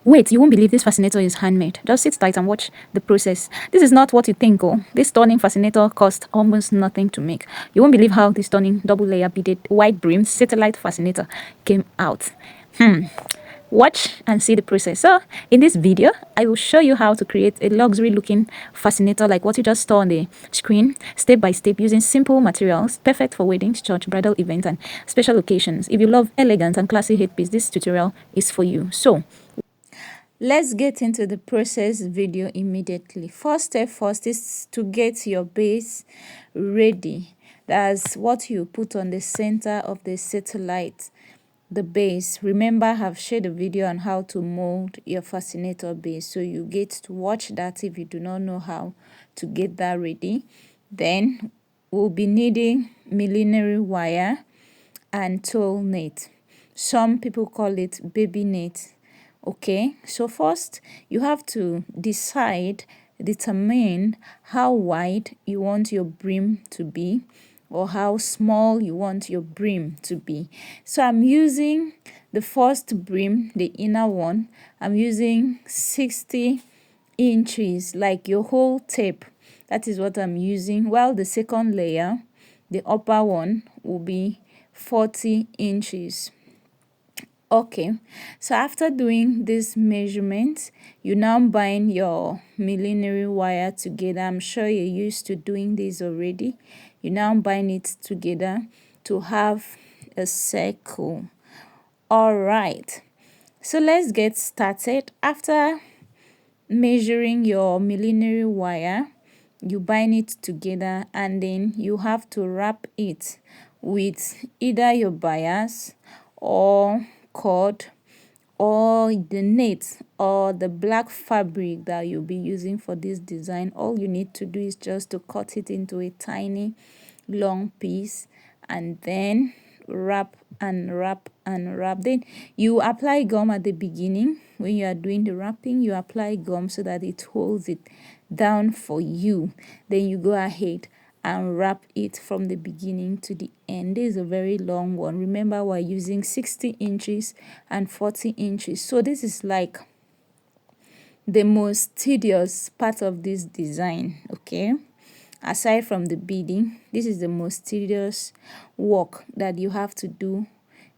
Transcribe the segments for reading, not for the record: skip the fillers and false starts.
Wait, you won't believe this fascinator is handmade. Just sit tight and watch the process. This is not what you think, oh. This stunning fascinator cost almost nothing to make. You won't believe how this stunning double layer beaded white brim satellite fascinator came out. Watch and see the process. So in this video, I will show you how to create a luxury looking fascinator like what you just saw on the screen, step by step, using simple materials, perfect for weddings, church, bridal events, and special occasions. If you love elegant and classy headpiece, this tutorial is for you. So let's get into the process video immediately. First step first is to get your base ready. That's what you put on the center of the satellite, the base. Remember, I've shared a video on how to mold your fascinator base, so you get to watch that if you do not know how to get that ready. Then we'll be needing millinery wire and tool net. Some people call it baby net. Okay, so first you have to determine how wide you want your brim to be, or how small you want your brim to be. So I'm using the first brim, the inner one. I'm using 60 inches, like your whole tape. That is what I'm using. While the second layer, the upper one, will be 40 inches. Okay, so after doing this measurement, you now bind your millinery wire together. I'm sure you're used to doing this already. You now bind it together to have a circle. All right, so let's get started. After measuring your millinery wire, you bind it together, and then you have to wrap it with either your bias or cord or the net or the black fabric that you'll be using for this design. All you need to do is just to cut it into a tiny long piece, and then wrap and wrap and wrap. Then you apply gum at the beginning. When you are doing the wrapping, you apply gum so that it holds it down for you. Then you go ahead and wrap it from the beginning to the end. This is a very long one. Remember, we're using 60 inches and 40 inches. So this is like the most tedious part of this design, okay? Aside from the beading, this is the most tedious work that you have to do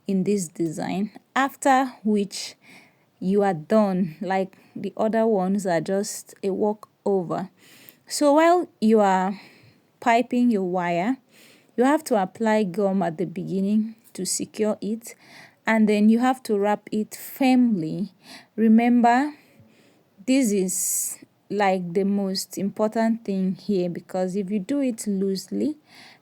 in this design, after which you are done. Like the other ones are just a walk over. So while you are piping your wire, you have to apply gum at the beginning to secure it, and then you have to wrap it firmly. Remember, this is like the most important thing here, because if you do it loosely,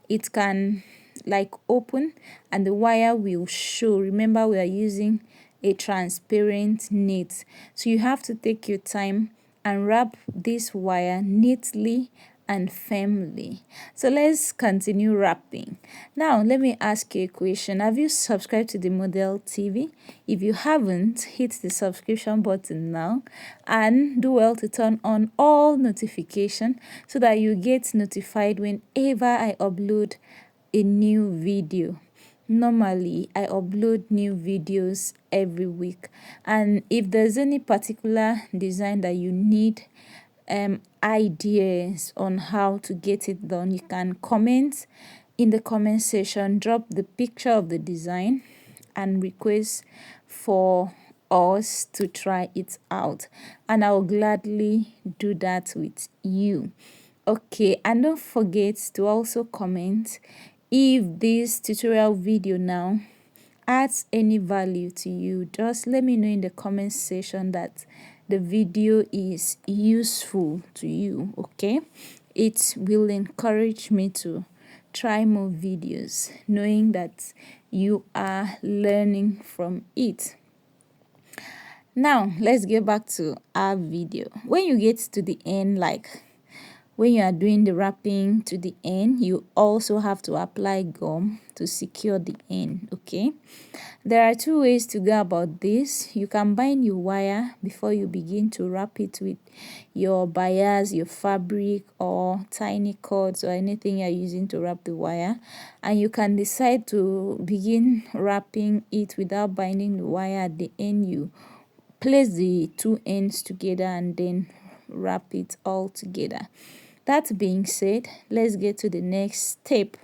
it can like open and the wire will show. Remember, we are using a transparent knit, so you have to take your time and wrap this wire neatly and firmly. So let's continue wrapping. Now let me ask you a question. Have you subscribed to the Model TV? If you haven't, hit the subscription button now, and do well to turn on all notification so that you get notified whenever I upload a new video. Normally I upload new videos every week, and if there's any particular design that you need ideas on how to get it done, you can comment in the comment section, drop the picture of the design and request for us to try it out, and I'll gladly do that with you. Okay, and don't forget to also comment if this tutorial video now adds any value to you. Just let me know in the comment section that the video is useful to you. Okay, it will encourage me to try more videos, knowing that you are learning from it. Now let's get back to our video. When you get to the end, like when you are doing the wrapping to the end, you also have to apply gum to secure the end. Okay, there are two ways to go about this. You can bind your wire before you begin to wrap it with your bias, your fabric, or tiny cords, or anything you're using to wrap the wire, and you can decide to begin wrapping it without binding the wire at the end. You place the two ends together and then wrap it all together. That being said, let's get to the next step.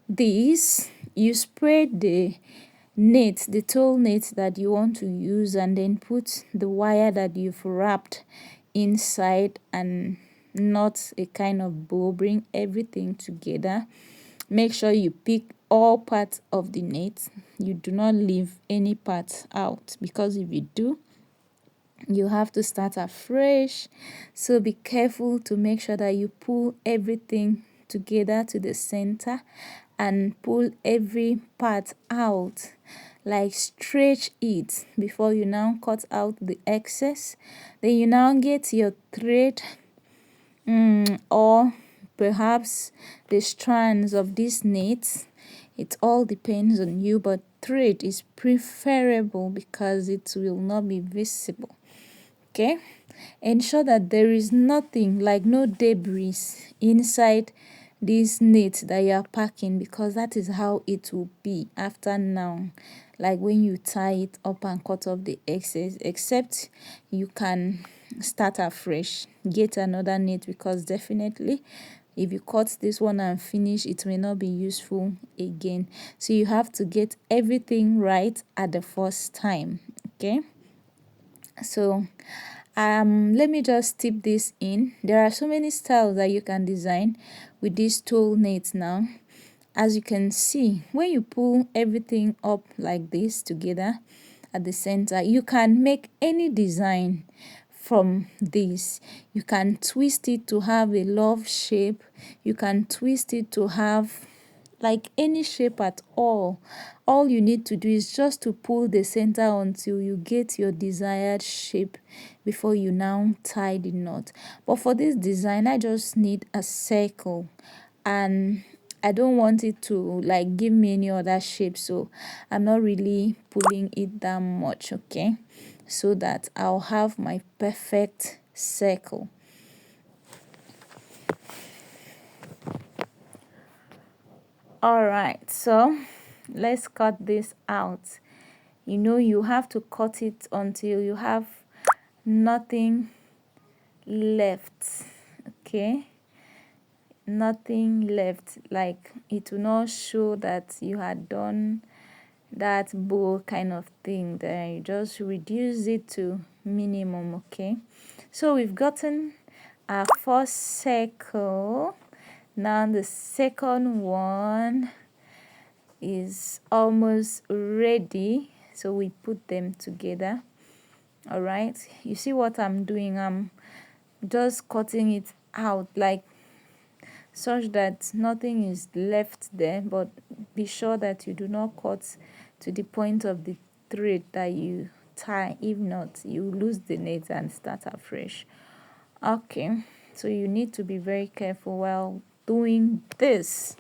This, you spread the net, the tall net that you want to use, and then put the wire that you've wrapped inside and not a kind of bow. Bring everything together. Make sure you pick all parts of the net. You do not leave any part out, because if you do, you have to start afresh. So be careful to make sure that you pull everything together to the center and pull every part out, like stretch it before you now cut out the excess. Then you now get your thread, or perhaps the strands of this net. It all depends on you, but thread is preferable because it will not be visible. Okay, ensure that there is nothing, like no debris inside this net that you are packing, because that is how it will be after now, like when you tie it up and cut off the excess. Except you can start afresh, get another net, because definitely if you cut this one and finish, it may not be useful again. So you have to get everything right at the first time. Okay, so let me just tip this in. There are so many styles that you can design with this tool net now. As you can see, when you pull everything up like this together at the center, you can make any design from this. You can twist it to have a love shape. You can twist it to have like any shape at all. All you need to do is just to pull the center until you get your desired shape before you now tie the knot. But for this design, I just need a circle, and I don't want it to like give me any other shape, so I'm not really pulling it that much. Okay, so that I'll have my perfect circle. Alright, so let's cut this out. You have to cut it until you have nothing left. Okay, nothing left, like it will not show that you had done that bow kind of thing. Then you just reduce it to minimum. Okay, so we've gotten our first circle. Now the second one is almost ready, so we put them together. All right, you see what I'm doing? I'm just cutting it out like such that nothing is left there, but be sure that you do not cut to the point of the thread that you tie. If not, you lose the net and start afresh. Okay, so you need to be very careful while doing this.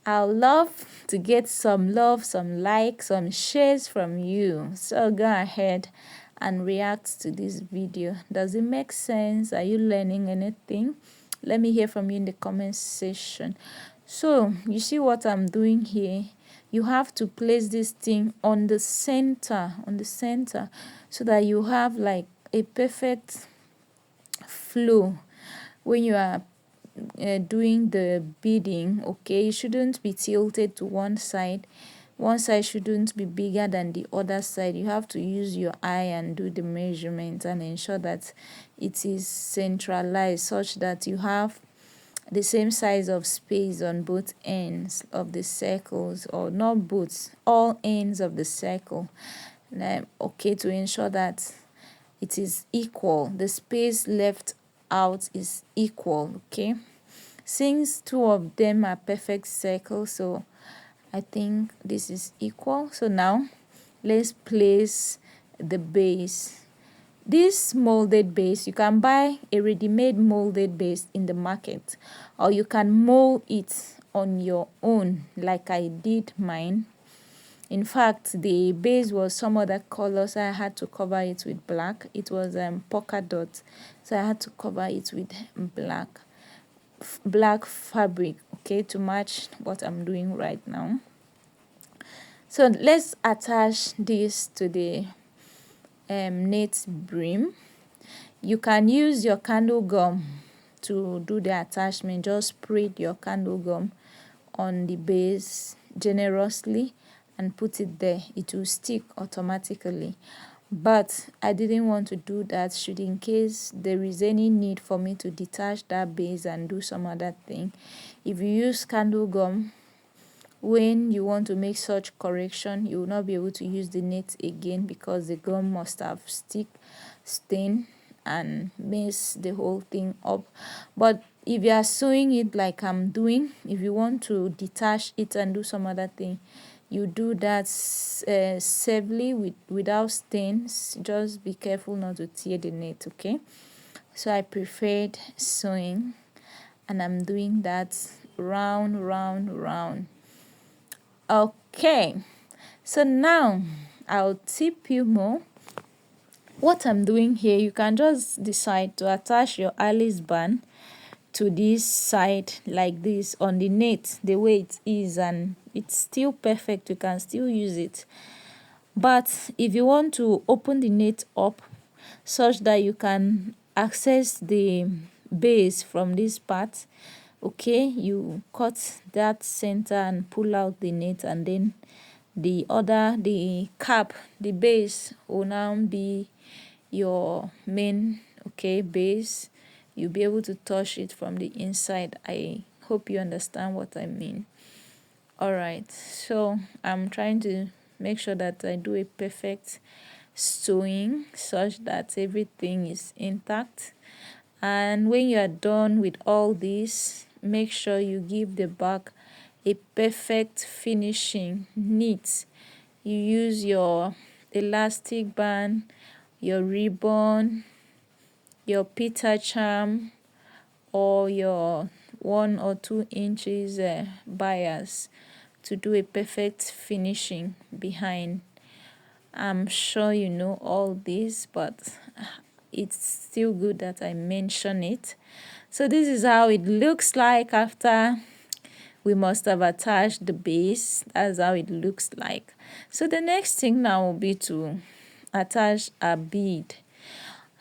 I'll love to get some love, some likes, some shares from you. So go ahead and react to this video. Does it make sense? Are you learning anything? Let me hear from you in the comment section. So you see what I'm doing here? You have to place this thing on the center, so that you have like a perfect flow when you are doing the beading. Okay, you shouldn't be tilted to one side. One side shouldn't be bigger than the other side. You have to use your eye and do the measurement and ensure that it is centralized, such that you have the same size of space on both ends of the circles, or not both, all ends of the circle. Okay, to ensure that it is equal, the space left out is equal. Okay, since two of them are perfect circles, so I think this is equal. So now let's place the base. This molded base, you can buy a ready-made molded base in the market, or you can mold it on your own like I did mine. In fact, the base was some other color, so I had to cover it with black. It was polka dot, so I had to cover it with black fabric, okay, to match what I'm doing right now. So let's attach this to the knit brim. You can use your candle gum to do the attachment. Just spread your candle gum on the base generously and put it there. It will stick automatically. But I didn't want to do that, should in case there is any need for me to detach that base and do some other thing. If you use candle gum, when you want to make such correction, you will not be able to use the knit again because the gum must have stain and mess the whole thing up. But if you are sewing it like I'm doing, if you want to detach it and do some other thing, you do that safely without stains. Just be careful not to tear the knit, okay? So I preferred sewing, and I'm doing that round, round, round. Okay, so now I'll tip you more. What I'm doing here, you can just decide to attach your Alice band to this side like this on the knit the way it is, and it's still perfect. You can still use it. But if you want to open the knit up such that you can access the base from this part, okay, you cut that center and pull out the knit, and then the cap, the base will now be your main, okay, base. You'll be able to touch it from the inside. I hope you understand what I mean. All right, so I'm trying to make sure that I do a perfect sewing such that everything is intact. And when you are done with all this, make sure you give the back a perfect finishing, neat. You use your elastic band, your ribbon, your pita charm, or your 1 or 2 inches bias to do a perfect finishing behind. I'm sure you know all this, but it's still good that I mention it. So this is how it looks like after we must have attached the base. That's how it looks like. So the next thing now will be to attach a bead.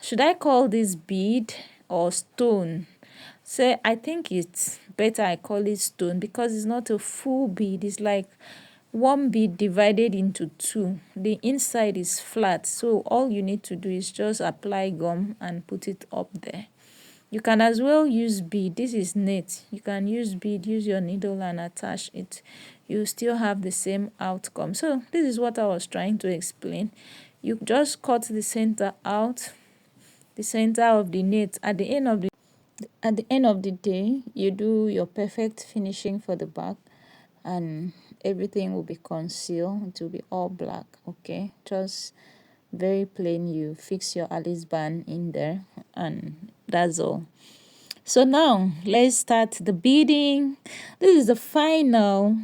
Should I call this bead or stone? So I think it's better I call it stone because it's not a full bead. It's like one bead divided into two. The inside is flat, so all you need to do is just apply gum and put it up there. You can as well use bead. This is knit. You can use bead, use your needle and attach it. You still have the same outcome. So this is what I was trying to explain. You just cut the center out, the center of the knit. At the end of the day, you do your perfect finishing for the back, and everything will be concealed. It will be all black, okay? Just very plain. You fix your Alice band in there, and that's all. So now let's start the beading. This is the final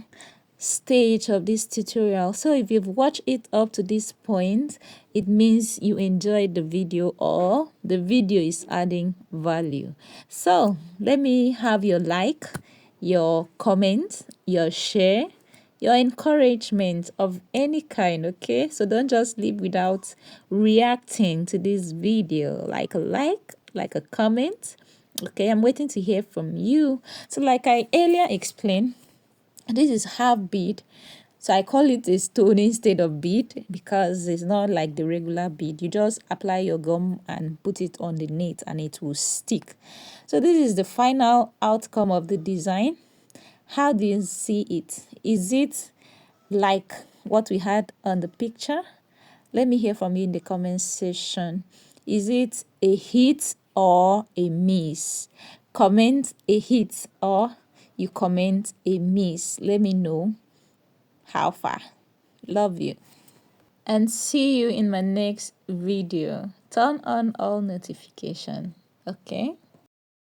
stage of this tutorial. So if you've watched it up to this point, it means you enjoyed the video or the video is adding value. So let me have your like, your comment, your share, your encouragement of any kind, okay? So don't just leave without reacting to this video. Like a comment, okay? I'm waiting to hear from you. So like I earlier explained, this is half bead, so I call it a stone instead of bead because it's not like the regular bead. You just apply your gum and put it on the knit and it will stick. So this is the final outcome of the design. How do you see it? Is it like what we had on the picture? Let me hear from you in the comment section. Is it a hit or a miss? Comment a hit or you comment a miss. Let me know how far. Love you. And see you in my next video. Turn on all notification. Okay?